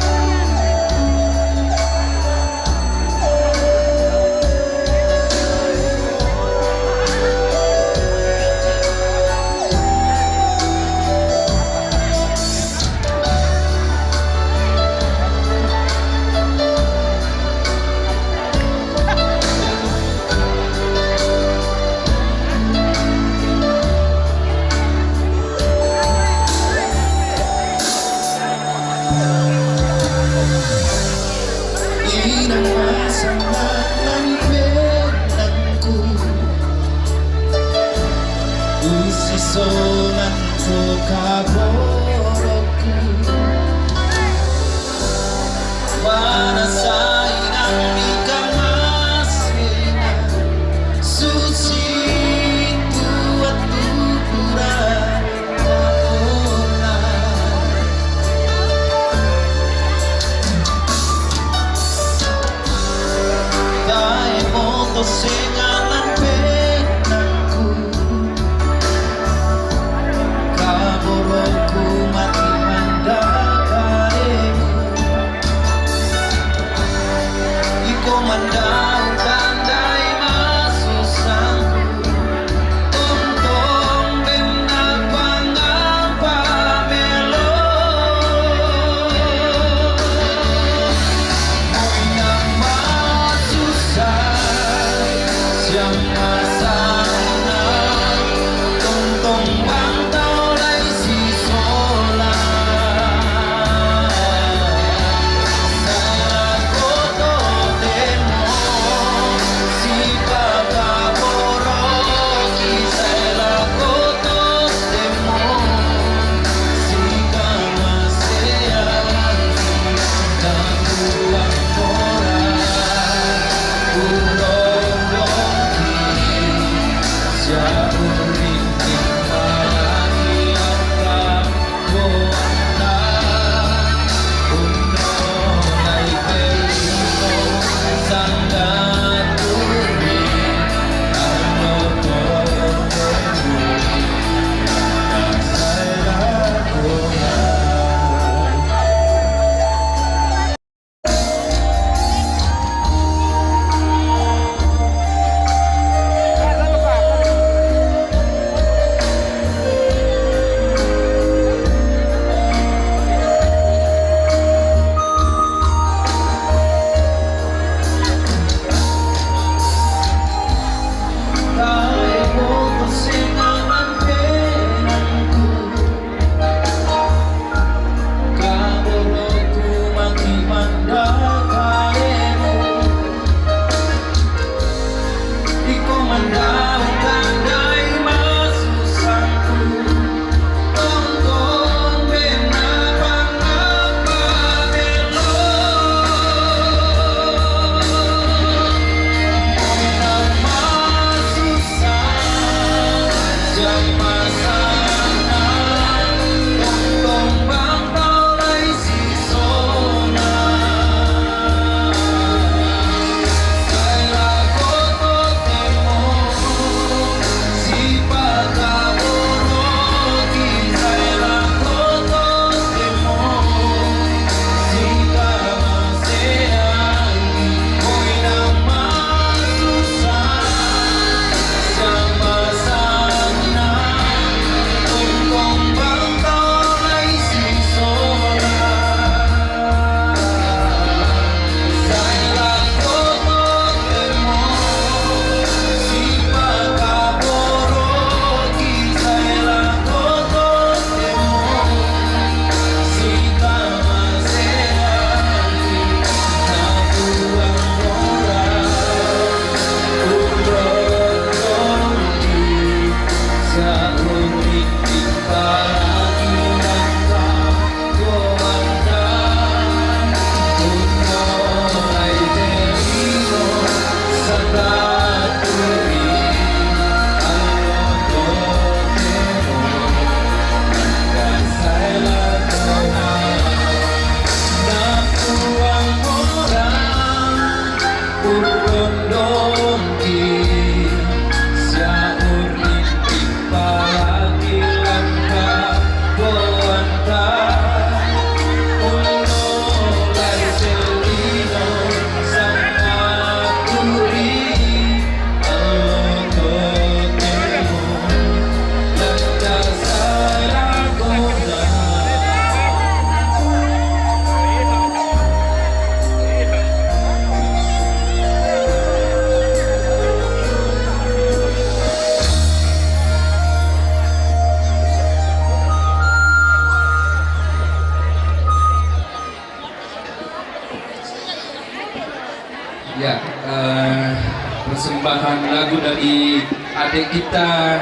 lagu dari adik kita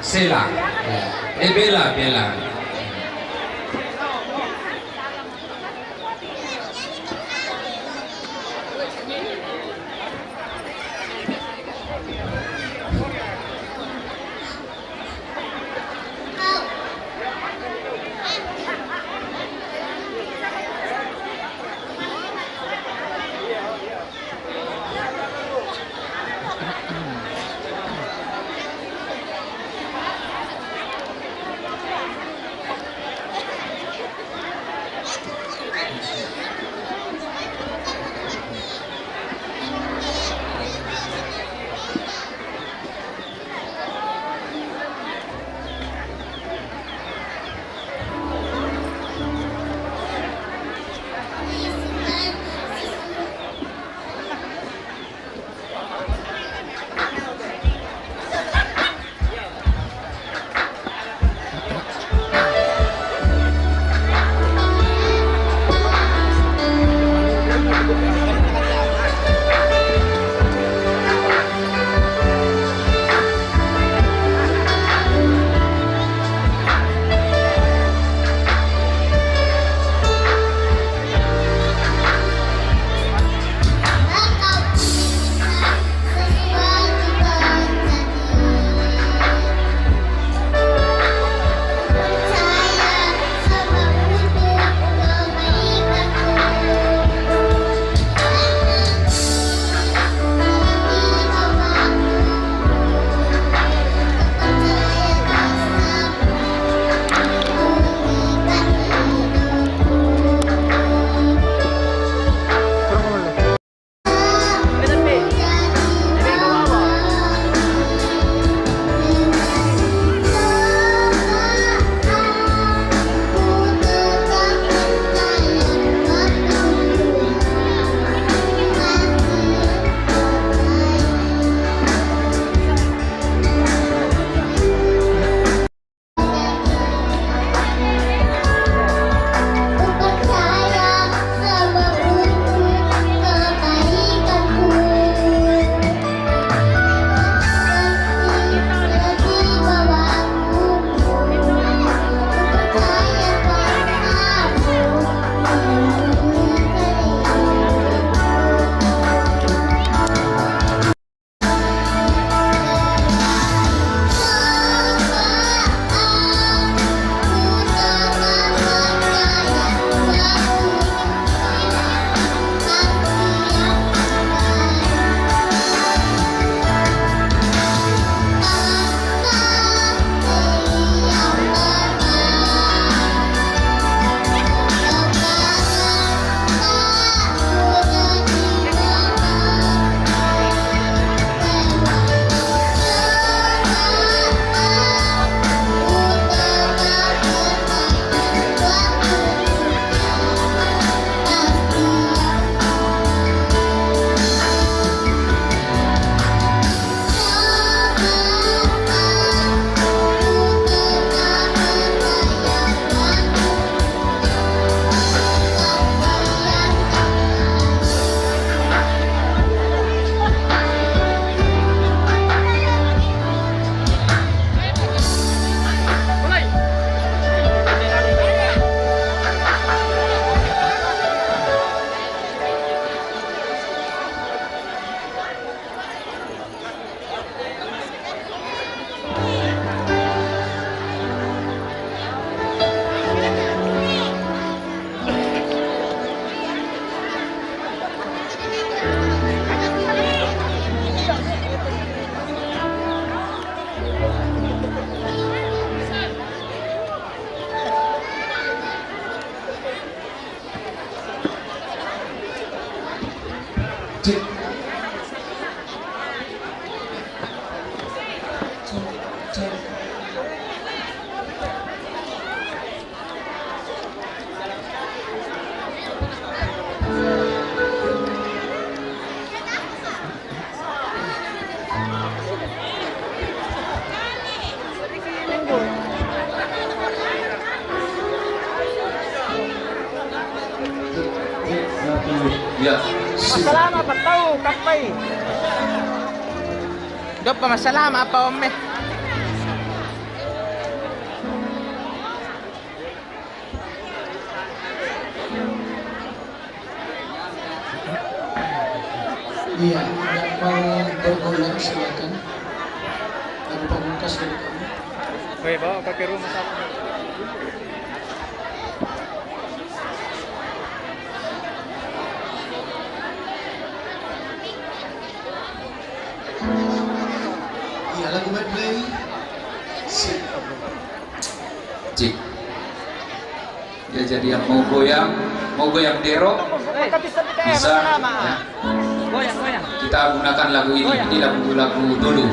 Sela. Bella. Ya. Masalah apa tahu kapai? Dok pa masalama pa ome. Iya, yang mau bergolak silakan. Lalu pamungkas dari kamu. Oke, bawa ke rumah sakit. Iya, lagu medley. Sip. Cik. Dia jadi yang mau goyang dero. Bisa. Ya. Goyang. Kita gunakan lagu ini. Ini lagu dulu.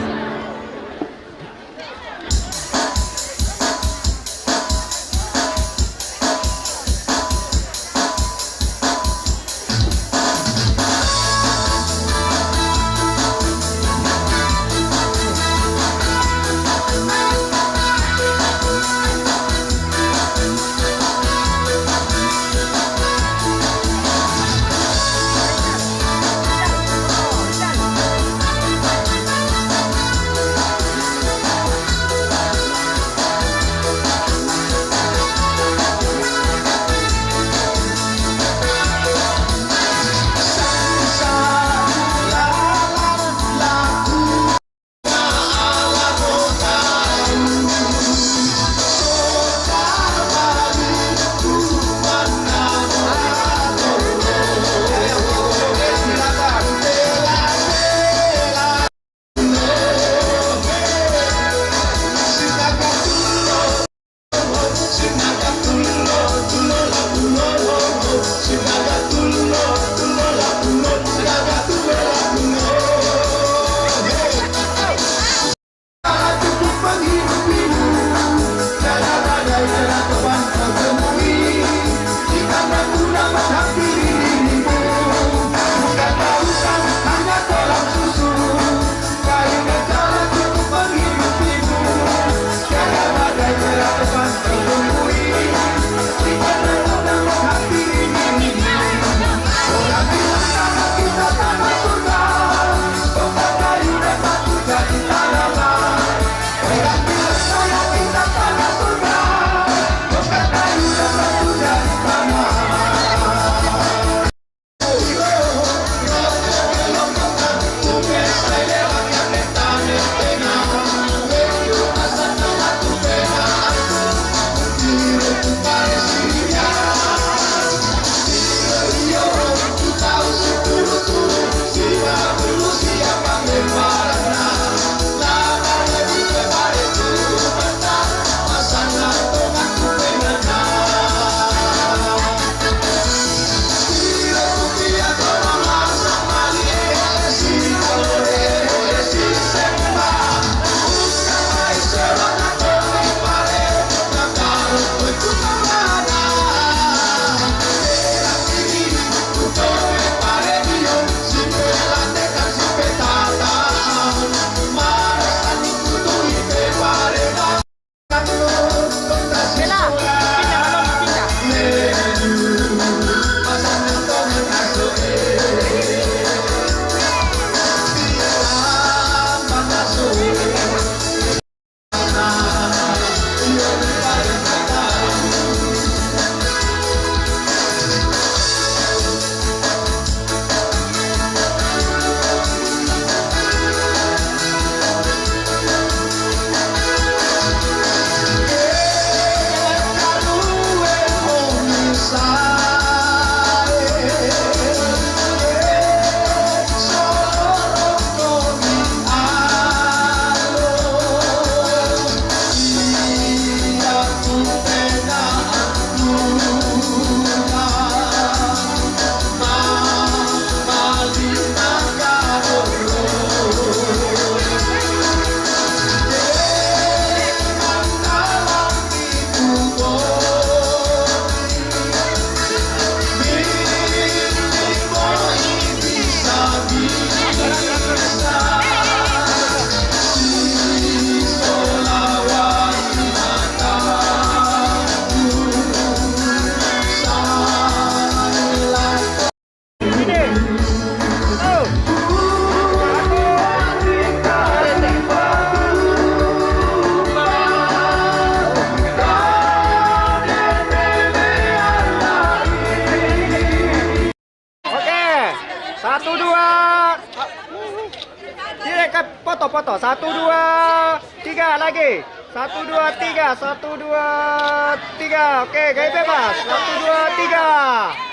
foto. 1, 2, 3 lagi. 1, 2, 3. 1, 2, 3. Oke, gaya bebas. 1, 2, 3.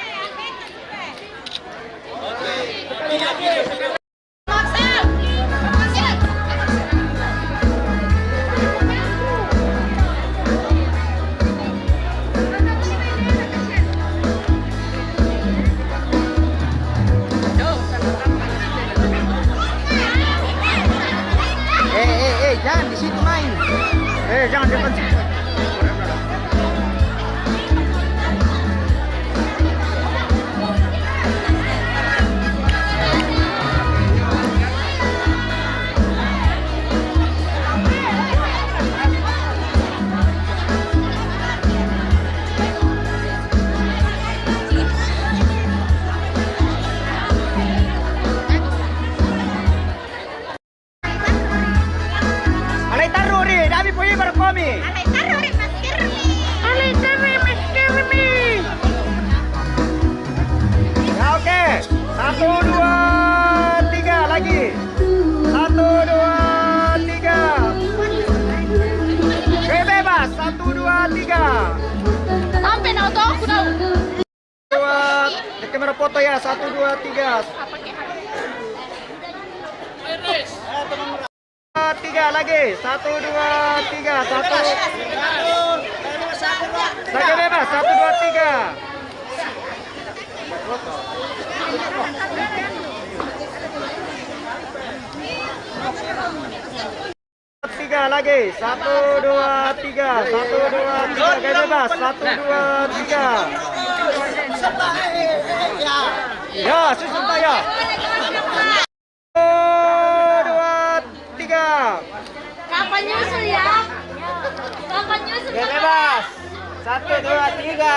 Jangan di situ main. Jangan depan situ. Alay taruh ri, dami po yung barkomi. Alay taruh ri, mas kirmi. Ya oke. 1, 2, 3 lagi. 1, 2, 3. Gaya bebas. 1, 2, 3. Sampai na auto aku daw. 2, kamera foto ya. 1, 2, 3. 3 lagi. 1, 2, 3. 1. Saya bebas. 1, 2, 3. 3 lagi. 1, 2, 3. 1, 2, 3. Gaya bebas. 1, 2, 3. Ya, susun saya. 1, 2, 3. Kapan nyusul ya? Kapan nyusul? Gaya bebas. 1, 2, 3.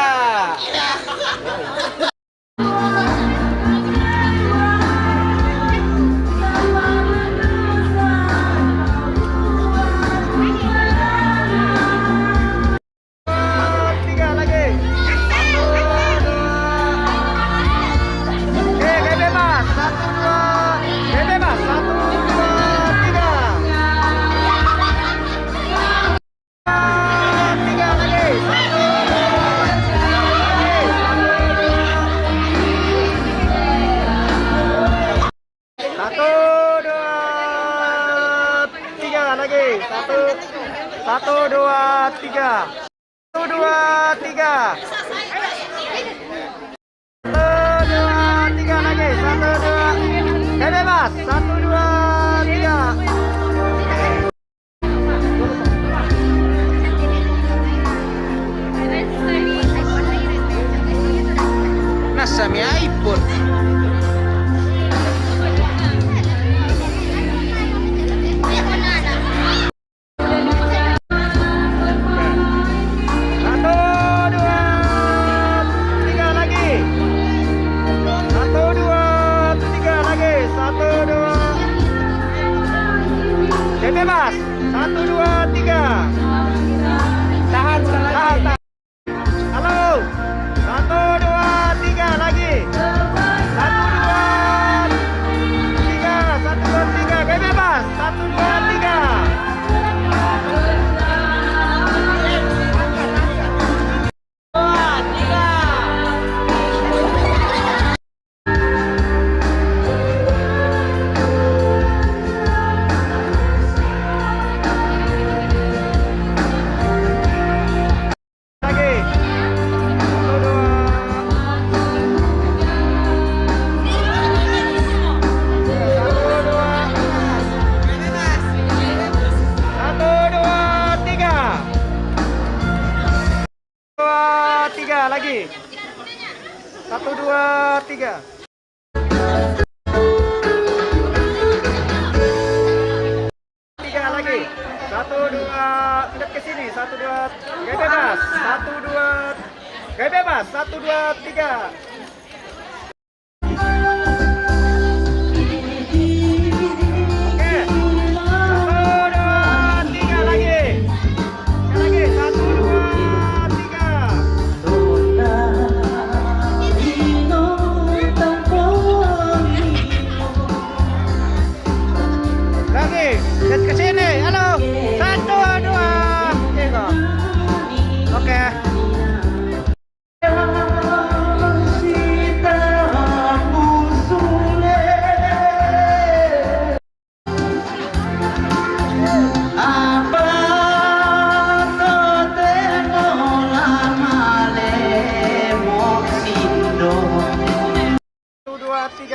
Satu, dua, tiga. 1, 2, 3. 1, 2, 3 lagi. 1, 2. Gaya bebas. 1, 2, 3. Nasa may iPhone. Bebas. 1, 2, 3. Tahan. Halo. 1, 2, 3 lagi. 1, 2, 3. 1, 2, 3. Gaya bebas. 1, 2, 3. Lagi. 1, 2, 3. Tiga lagi. 1, 2. Lihat ke sini. 1, 2. Gaya bebas. 1, 2. Gaya bebas. 1, 2, 3.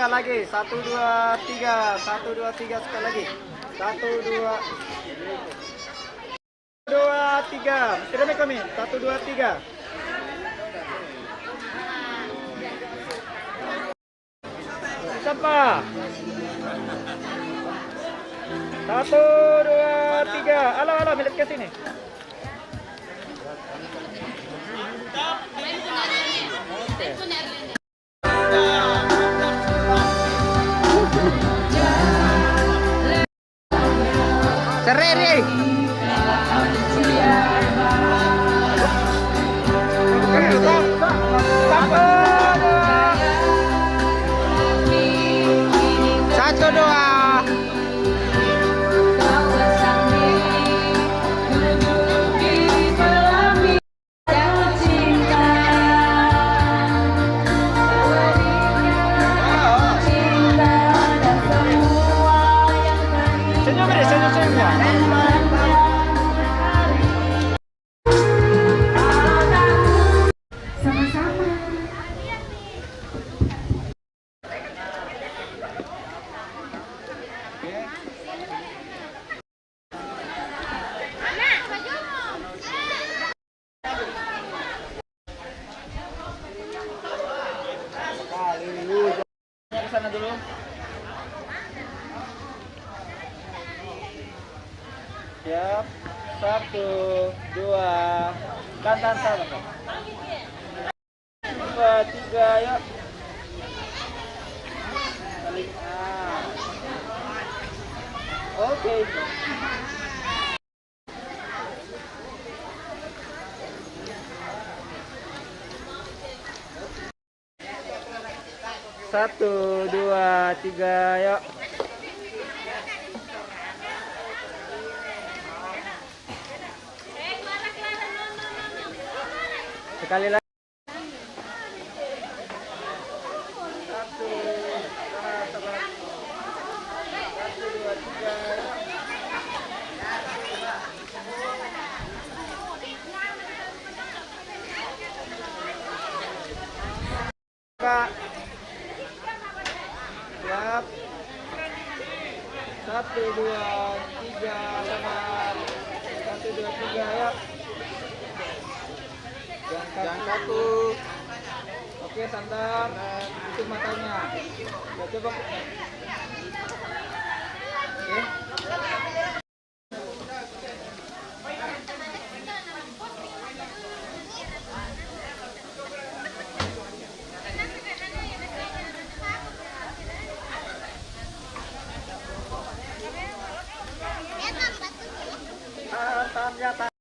3 lagi. 1, 2, 3. 1, 2, 3 sekali lagi. 1, 2, 3. Tidak kami. 1, 2, 3. Siapa? 1, 2, 3. Alah, milik ke sini. Sereri. Satu, dua. Sana dulu. Siap. 1, 2. Tahan. 2, 3, yuk. Saling A. Oke. Satu, 2, 3, yuk. Sekali lagi. 1, 2, 3. Kak. Siap. 1, 2, 3 sama. 1, 2, 3 ya. Jangan kaku. Oke, santai. Itu matanya. Ya, coba. Oke. Tahan, tahan.